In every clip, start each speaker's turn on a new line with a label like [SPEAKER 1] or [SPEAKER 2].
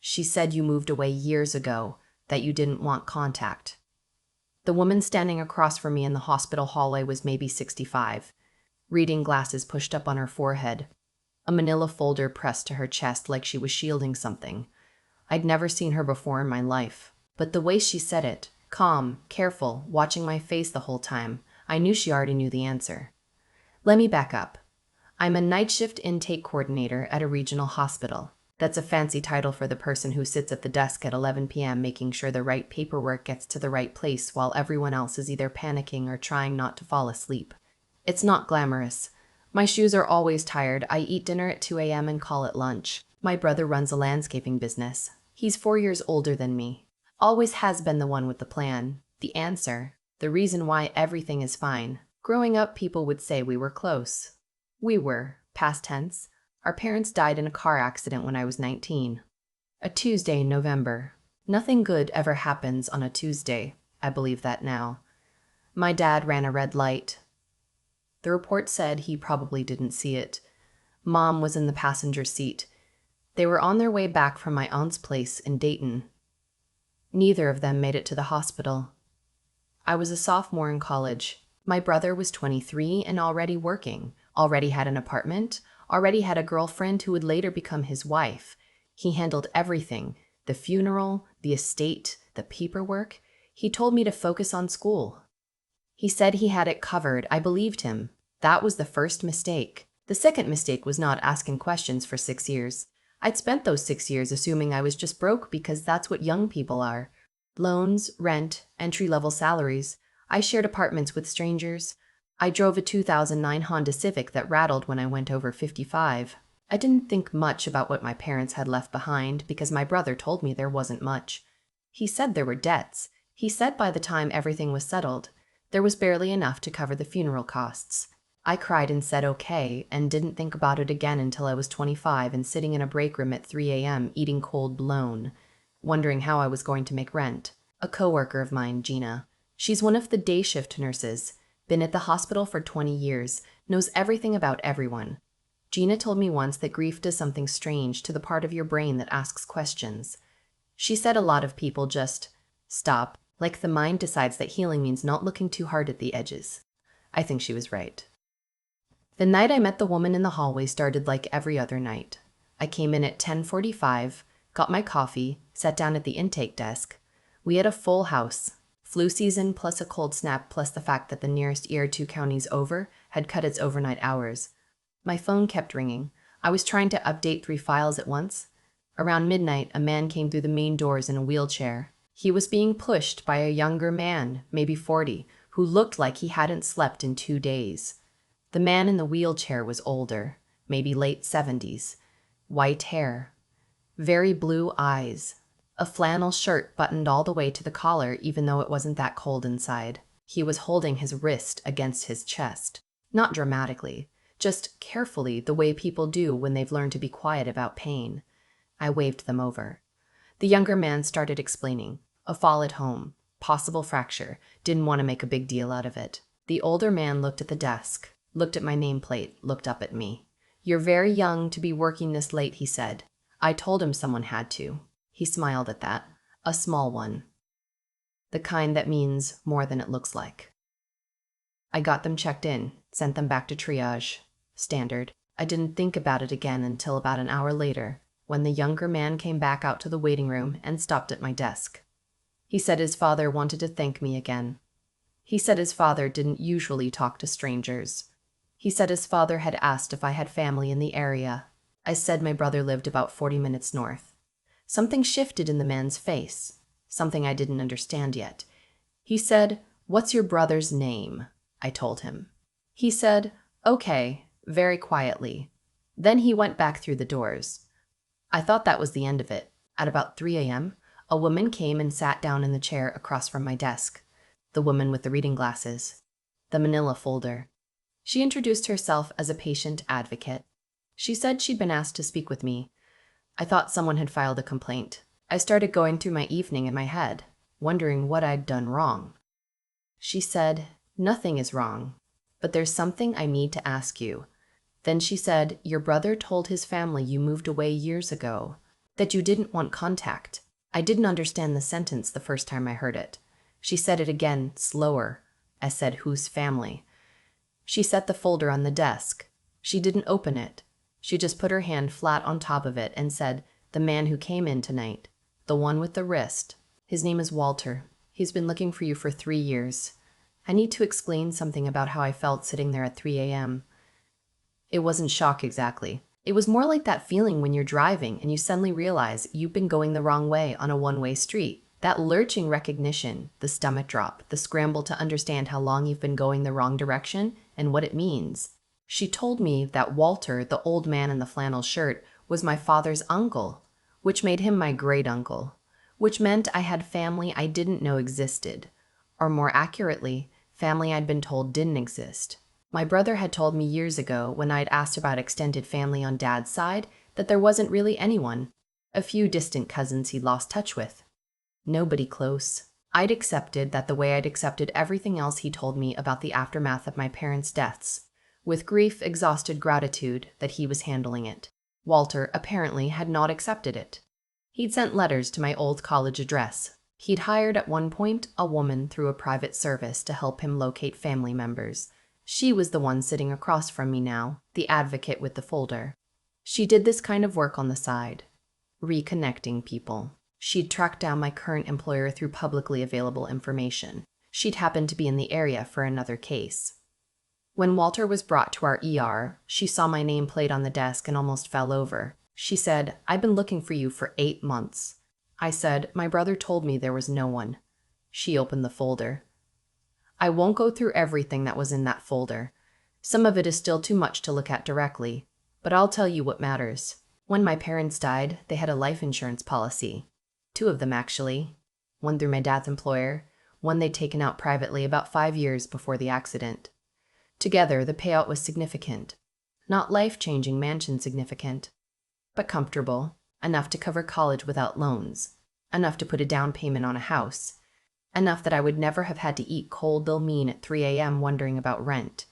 [SPEAKER 1] She said you moved away years ago, that you didn't want contact. The woman standing across from me in the hospital hallway was maybe 65, reading glasses pushed up on her forehead, a manila folder pressed to her chest like she was shielding something. I'd never seen her before in my life, but the way she said it, calm, careful, watching my face the whole time, I knew she already knew the answer. Let me back up. I'm a night shift intake coordinator at a regional hospital. That's a fancy title for the person who sits at the desk at 11 p.m. making sure the right paperwork gets to the right place while everyone else is either panicking or trying not to fall asleep. It's not glamorous. My shoes are always tired. I eat dinner at 2 a.m. and call it lunch. My brother runs a landscaping business. He's 4 years older than me. Always has been the one with the plan, the answer, the reason why everything is fine. Growing up, people would say we were close. We were, past tense. Our parents died in a car accident when I was 19. A Tuesday in November. Nothing good ever happens on a Tuesday. I believe that now. My dad ran a red light. The report said he probably didn't see it. Mom was in the passenger seat. They were on their way back from my aunt's place in Dayton. Neither of them made it to the hospital. I was a sophomore in college. My brother was 23 and already working, already had an apartment, already had a girlfriend who would later become his wife. He handled everything, the funeral, the estate, the paperwork. He told me to focus on school. He said he had it covered. I believed him. That was the first mistake. The second mistake was not asking questions for 6 years. I'd spent those 6 years assuming I was just broke because that's what young people are. Loans, rent, entry-level salaries. I shared apartments with strangers. I drove a 2009 Honda Civic that rattled when I went over 55. I didn't think much about what my parents had left behind because my brother told me there wasn't much. He said there were debts. He said by the time everything was settled, there was barely enough to cover the funeral costs. I cried and said okay, and didn't think about it again until I was 25 and sitting in a break room at 3 a.m. eating cold bologna, wondering how I was going to make rent. A coworker of mine, Gina. She's one of the day shift nurses, been at the hospital for 20 years, knows everything about everyone. Gina told me once that grief does something strange to the part of your brain that asks questions. She said a lot of people just stop, like the mind decides that healing means not looking too hard at the edges. I think she was right. The night I met the woman in the hallway started like every other night. I came in at 10:45, got my coffee, sat down at the intake desk. We had a full house. Flu season plus a cold snap plus the fact that the nearest ER2 counties over had cut its overnight hours. My phone kept ringing. I was trying to update 3 files at once. Around midnight, a man came through the main doors in a wheelchair. He was being pushed by a younger man, maybe 40, who looked like he hadn't slept in 2 days. The man in the wheelchair was older, maybe late 70s. White hair. Very blue eyes. A flannel shirt buttoned all the way to the collar even though it wasn't that cold inside. He was holding his wrist against his chest. Not dramatically, just carefully the way people do when they've learned to be quiet about pain. I waved them over. The younger man started explaining. A fall at home. Possible fracture. Didn't want to make a big deal out of it. The older man looked at the desk, looked at my nameplate, looked up at me. "You're very young to be working this late," he said. I told him someone had to. He smiled at that. A small one. The kind that means more than it looks like. I got them checked in, sent them back to triage. Standard. I didn't think about it again until about an hour later, when the younger man came back out to the waiting room and stopped at my desk. He said his father wanted to thank me again. He said his father didn't usually talk to strangers. He said his father had asked if I had family in the area. I said my brother lived about 40 minutes north. Something shifted in the man's face, something I didn't understand yet. He said, "What's your brother's name?" I told him. He said, "Okay," very quietly. Then he went back through the doors. I thought that was the end of it. At about 3 a.m., a woman came and sat down in the chair across from my desk. The woman with the reading glasses. The manila folder. She introduced herself as a patient advocate. She said she'd been asked to speak with me. I thought someone had filed a complaint. I started going through my evening in my head, wondering what I'd done wrong. She said, "Nothing is wrong, but there's something I need to ask you." Then she said, "Your brother told his family you moved away years ago. That you didn't want contact. I didn't understand the sentence the first time I heard it. She said it again, slower. I said, whose family? She set the folder on the desk. She didn't open it. She just put her hand flat on top of it and said, the man who came in tonight. The one with the wrist. His name is Walter. He's been looking for you for 3 years. I need to explain something about how I felt sitting there at 3 a.m. It wasn't shock exactly. It was more like that feeling when you're driving and you suddenly realize you've been going the wrong way on a one-way street. That lurching recognition, the stomach drop, the scramble to understand how long you've been going the wrong direction and what it means. She told me that Walter, the old man in the flannel shirt, was my father's uncle, which made him my great-uncle, which meant I had family I didn't know existed, or more accurately, family I'd been told didn't exist. My brother had told me years ago, when I'd asked about extended family on Dad's side, that there wasn't really anyone. A few distant cousins he'd lost touch with. Nobody close. I'd accepted that the way I'd accepted everything else he told me about the aftermath of my parents' deaths, with grief-exhausted gratitude that he was handling it. Walter apparently had not accepted it. He'd sent letters to my old college address. He'd hired at one point a woman through a private service to help him locate family members. She was the one sitting across from me now, the advocate with the folder. She did this kind of work on the side, reconnecting people. She'd tracked down my current employer through publicly available information. She'd happened to be in the area for another case. When Walter was brought to our ER, she saw my name plate on the desk and almost fell over. She said, "I've been looking for you for 8 months. I said, "My brother told me there was no one." She opened the folder. I won't go through everything that was in that folder. Some of it is still too much to look at directly, but I'll tell you what matters. When my parents died, they had a life insurance policy. 2 of them, actually. One through my dad's employer, one they'd taken out privately about 5 years before the accident. Together, the payout was significant. Not life-changing mansion significant, but comfortable, enough to cover college without loans, enough to put a down payment on a house, enough that I would never have had to eat cold though mean at 3 a.m. wondering about rent.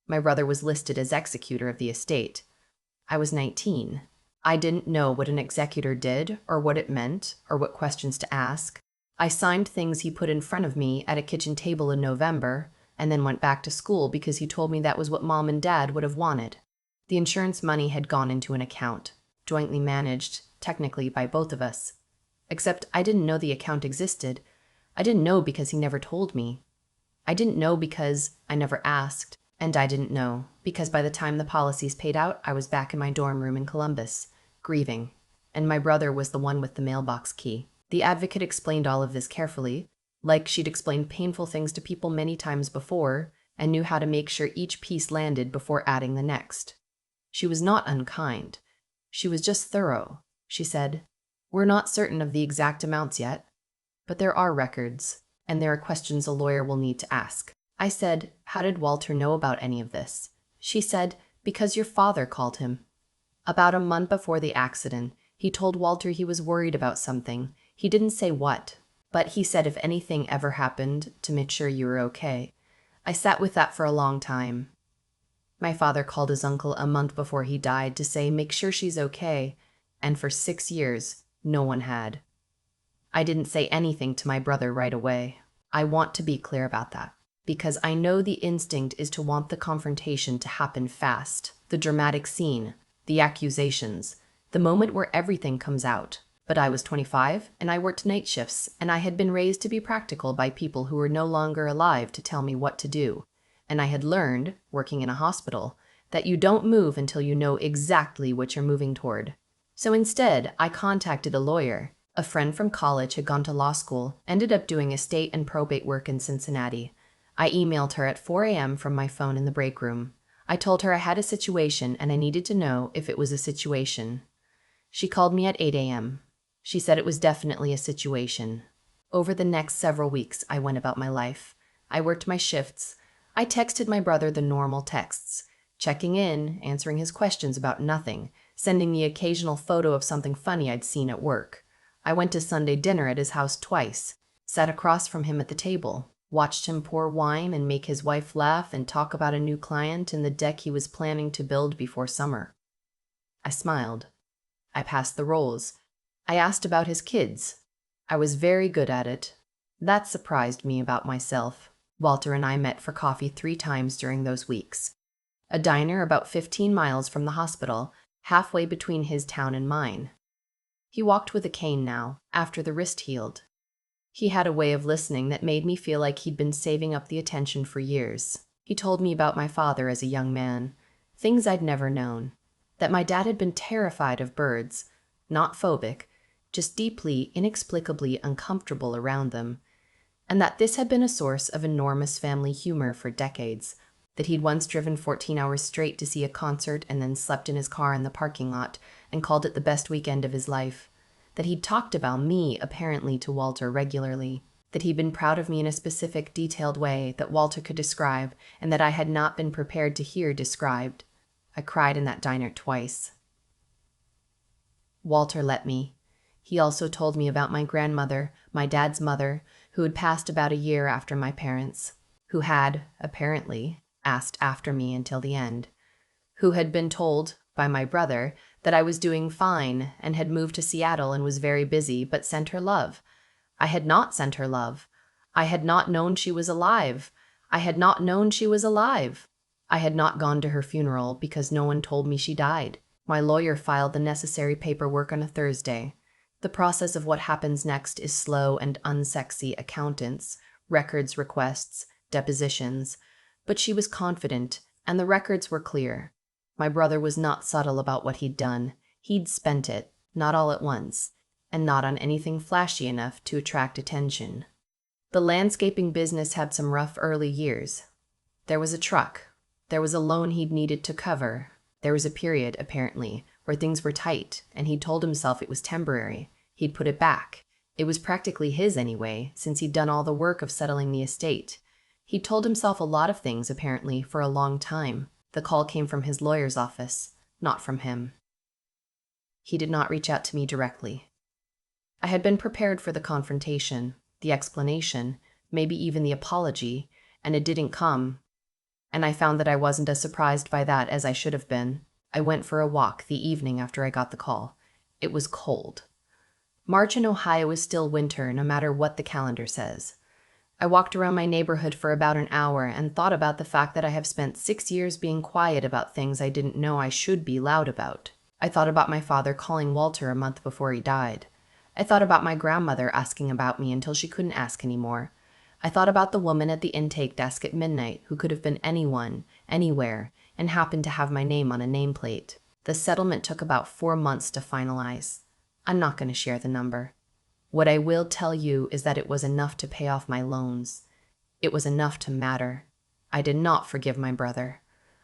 [SPEAKER 1] My brother was listed as executor of the estate. I was 19. I didn't know what an executor did, or what it meant, or what questions to ask. I signed things he put in front of me at a kitchen table in November, and then went back to school because he told me that was what Mom and Dad would have wanted. The insurance money had gone into an account, jointly managed, technically by both of us. Except I didn't know the account existed. I didn't know because he never told me. I didn't know because I never asked. And I didn't know, because by the time the policies paid out, I was back in my dorm room in Columbus, grieving, and my brother was the one with the mailbox key. The advocate explained all of this carefully, like she'd explained painful things to people many times before, and knew how to make sure each piece landed before adding the next. She was not unkind. She was just thorough. She said, "We're not certain of the exact amounts yet, but there are records, and there are questions a lawyer will need to ask." I said, "How did Walter know about any of this?" She said, "Because your father called him." About a month before the accident, he told Walter he was worried about something. He didn't say what, but he said if anything ever happened, to make sure you were okay. I sat with that for a long time. My father called his uncle a month before he died to say, "Make sure she's okay," and for 6 years, no one had. I didn't say anything to my brother right away. I want to be clear about that, because I know the instinct is to want the confrontation to happen fast, the dramatic scene, the accusations, the moment where everything comes out. But I was 25, and I worked night shifts, and I had been raised to be practical by people who were no longer alive to tell me what to do. And I had learned, working in a hospital, that you don't move until you know exactly what you're moving toward. So instead, I contacted a lawyer. A friend from college had gone to law school, ended up doing estate and probate work in Cincinnati. I emailed her at 4 a.m. from my phone in the break room. I told her I had a situation and I needed to know if it was a situation. She called me at 8 a.m. She said it was definitely a situation. Over the next several weeks, I went about my life. I worked my shifts. I texted my brother the normal texts, checking in, answering his questions about nothing, sending the occasional photo of something funny I'd seen at work. I went to Sunday dinner at his house twice, sat across from him at the table, watched him pour wine and make his wife laugh and talk about a new client and the deck he was planning to build before summer. I smiled. I passed the rolls. I asked about his kids. I was very good at it. That surprised me about myself. Walter and I met for coffee 3 times during those weeks. A diner about 15 miles from the hospital, halfway between his town and mine. He walked with a cane now, after the wrist healed. He had a way of listening that made me feel like he'd been saving up the attention for years. He told me about my father as a young man, things I'd never known. That my dad had been terrified of birds, not phobic, just deeply, inexplicably uncomfortable around them. And that this had been a source of enormous family humor for decades. That he'd once driven 14 hours straight to see a concert and then slept in his car in the parking lot and called it the best weekend of his life. That he'd talked about me, apparently, to Walter regularly. That he'd been proud of me in a specific, detailed way that Walter could describe and that I had not been prepared to hear described. I cried in that diner twice. Walter let me. He also told me about my grandmother, my dad's mother, who had passed about a year after my parents, who had, apparently, asked after me until the end, who had been told by my brother that I was doing fine and had moved to Seattle and was very busy, but sent her love. I had not sent her love. I had not known she was alive. I had not known she was alive. I had not gone to her funeral because no one told me she died. My lawyer filed the necessary paperwork on a Thursday. The process of what happens next is slow and unsexy accountants, records requests, depositions. But she was confident, and the records were clear. My brother was not subtle about what he'd done. He'd spent it, not all at once, and not on anything flashy enough to attract attention. The landscaping business had some rough early years. There was a truck. There was a loan he'd needed to cover. There was a period, apparently, where things were tight, and he'd told himself it was temporary. He'd put it back. It was practically his anyway, since he'd done all the work of settling the estate. He'd told himself a lot of things, apparently, for a long time. The call came from his lawyer's office, not from him. He did not reach out to me directly. I had been prepared for the confrontation, the explanation, maybe even the apology, and it didn't come. And I found that I wasn't as surprised by that as I should have been. I went for a walk the evening after I got the call. It was cold. March in Ohio is still winter, no matter what the calendar says. I walked around my neighborhood for about an hour and thought about the fact that I have spent 6 years being quiet about things I didn't know I should be loud about. I thought about my father calling Walter a month before he died. I thought about my grandmother asking about me until she couldn't ask anymore. I thought about the woman at the intake desk at midnight who could have been anyone, anywhere, and happened to have my name on a nameplate. The settlement took about 4 months to finalize. I'm not going to share the number. What I will tell you is that it was enough to pay off my loans. It was enough to matter. I did not forgive my brother.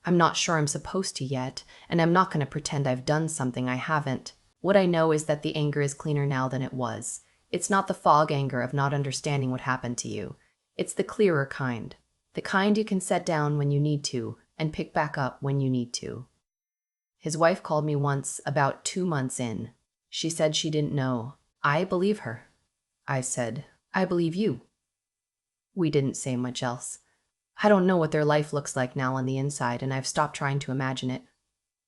[SPEAKER 1] I'm not sure I'm supposed to yet, and I'm not going to pretend I've done something I haven't. What I know is that the anger is cleaner now than it was. It's not the fog anger of not understanding what happened to you. It's the clearer kind. The kind you can set down when you need to, and pick back up when you need to. His wife called me once, about 2 months in. She said she didn't know. I believe her. I said, I believe you. We didn't say much else. I don't know what their life looks like now on the inside, and I've stopped trying to imagine it.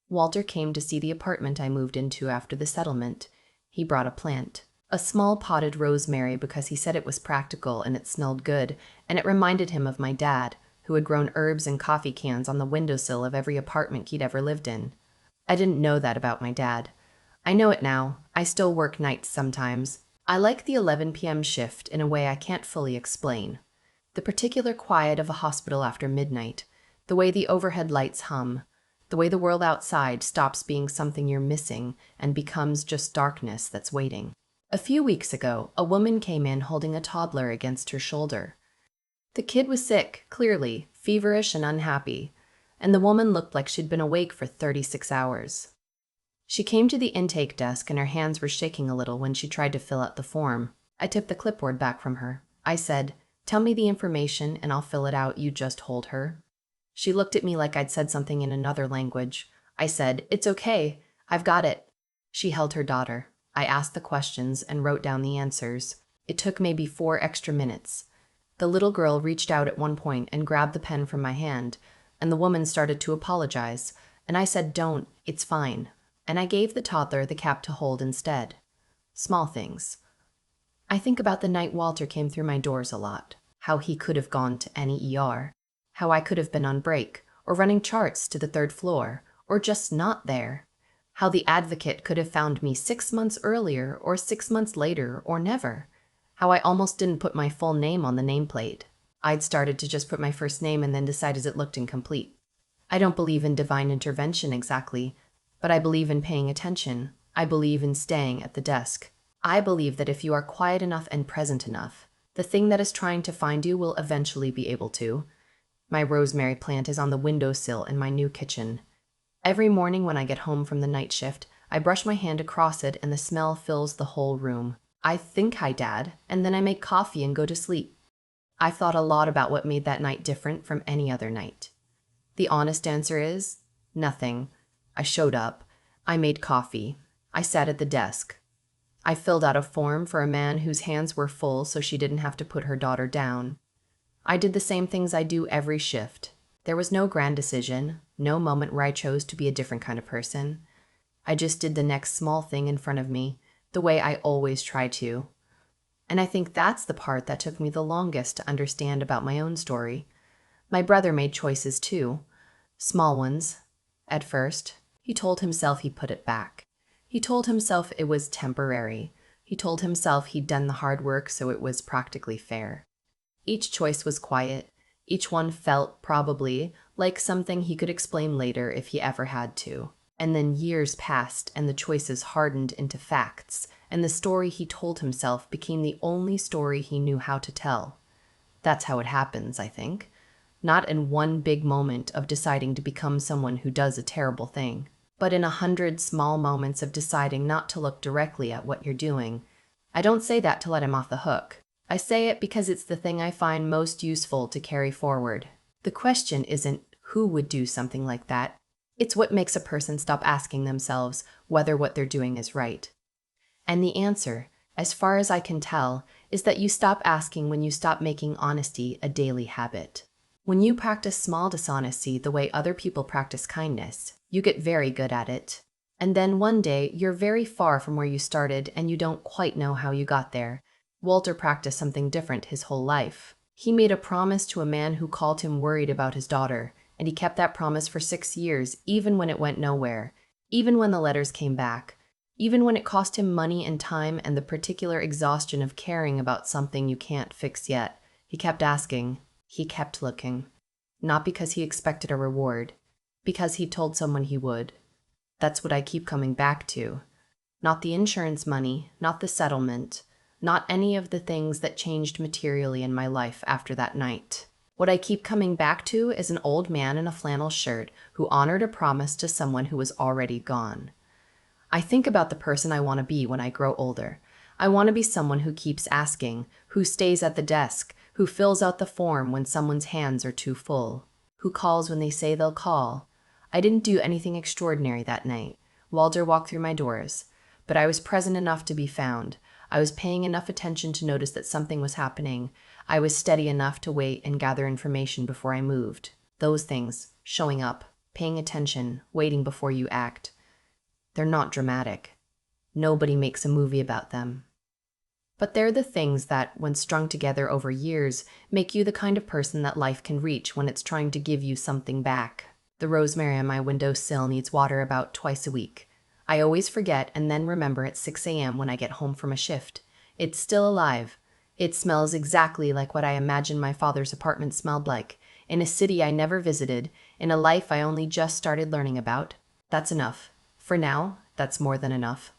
[SPEAKER 1] Walter came to see the apartment I moved into after the settlement. He brought a plant, a small potted rosemary, because he said it was practical and it smelled good, and it reminded him of my dad, who had grown herbs and coffee cans on the windowsill of every apartment he'd ever lived in. I didn't know that about my dad. I know it now. I still work nights sometimes. I like the 11 p.m. shift in a way I can't fully explain. The particular quiet of a hospital after midnight, the way the overhead lights hum, the way the world outside stops being something you're missing and becomes just darkness that's waiting. A few weeks ago, a woman came in holding a toddler against her shoulder. The kid was sick, clearly, feverish and unhappy, and the woman looked like she'd been awake for 36 hours. She came to the intake desk and her hands were shaking a little when she tried to fill out the form. I tipped the clipboard back from her. I said, "Tell me the information and I'll fill it out. You just hold her." She looked at me like I'd said something in another language. I said, "It's okay. I've got it." She held her daughter. I asked the questions and wrote down the answers. It took maybe 4 extra minutes. The little girl reached out at one point and grabbed the pen from my hand, and the woman started to apologize, and I said, "Don't, it's fine." And I gave the toddler the cap to hold instead. Small things. I think about the night Walter came through my doors a lot. How he could have gone to any ER. How I could have been on break, or running charts to the third floor, or just not there. How the advocate could have found me 6 months earlier, or 6 months later, or never. How I almost didn't put my full name on the nameplate. I'd started to just put my first name and then decided it looked incomplete. I don't believe in divine intervention exactly, but I believe in paying attention. I believe in staying at the desk. I believe that if you are quiet enough and present enough, the thing that is trying to find you will eventually be able to. My rosemary plant is on the windowsill in my new kitchen. Every morning when I get home from the night shift, I brush my hand across it and the smell fills the whole room. I think hi, Dad, and then I make coffee and go to sleep. I've thought a lot about what made that night different from any other night. The honest answer is nothing. I showed up. I made coffee. I sat at the desk. I filled out a form for a man whose hands were full so she didn't have to put her daughter down. I did the same things I do every shift. There was no grand decision, no moment where I chose to be a different kind of person. I just did the next small thing in front of me, the way I always try to. And I think that's the part that took me the longest to understand about my own story. My brother made choices too. Small ones. At first, he told himself he put it back. He told himself it was temporary. He told himself he'd done the hard work so it was practically fair. Each choice was quiet. Each one felt, probably, like something he could explain later if he ever had to. And then years passed and the choices hardened into facts, and the story he told himself became the only story he knew how to tell. That's how it happens, I think. Not in one big moment of deciding to become someone who does a terrible thing, but in 100 small moments of deciding not to look directly at what you're doing. I don't say that to let him off the hook. I say it because it's the thing I find most useful to carry forward. The question isn't who would do something like that. It's what makes a person stop asking themselves whether what they're doing is right. And the answer, as far as I can tell, is that you stop asking when you stop making honesty a daily habit. When you practice small dishonesty the way other people practice kindness, you get very good at it. And then one day, you're very far from where you started and you don't quite know how you got there. Walter practiced something different his whole life. He made a promise to a man who called him worried about his daughter, and he kept that promise for 6 years, even when it went nowhere, even when the letters came back, even when it cost him money and time and the particular exhaustion of caring about something you can't fix yet. He kept asking. He kept looking. Not because he expected a reward, because he told someone he would. That's what I keep coming back to. Not the insurance money, not the settlement, not any of the things that changed materially in my life after that night. What I keep coming back to is an old man in a flannel shirt who honored a promise to someone who was already gone. I think about the person I want to be when I grow older. I want to be someone who keeps asking, who stays at the desk, who fills out the form when someone's hands are too full, who calls when they say they'll call. I didn't do anything extraordinary that night. Walter walked through my doors, but I was present enough to be found. I was paying enough attention to notice that something was happening. I was steady enough to wait and gather information before I moved. Those things, showing up, paying attention, waiting before you act, they're not dramatic. Nobody makes a movie about them. But they're the things that, when strung together over years, make you the kind of person that life can reach when it's trying to give you something back. The rosemary on my windowsill needs water about twice a week. I always forget and then remember at 6 a.m. when I get home from a shift. It's still alive. It smells exactly like what I imagined my father's apartment smelled like, in a city I never visited, in a life I only just started learning about. That's enough. For now, that's more than enough.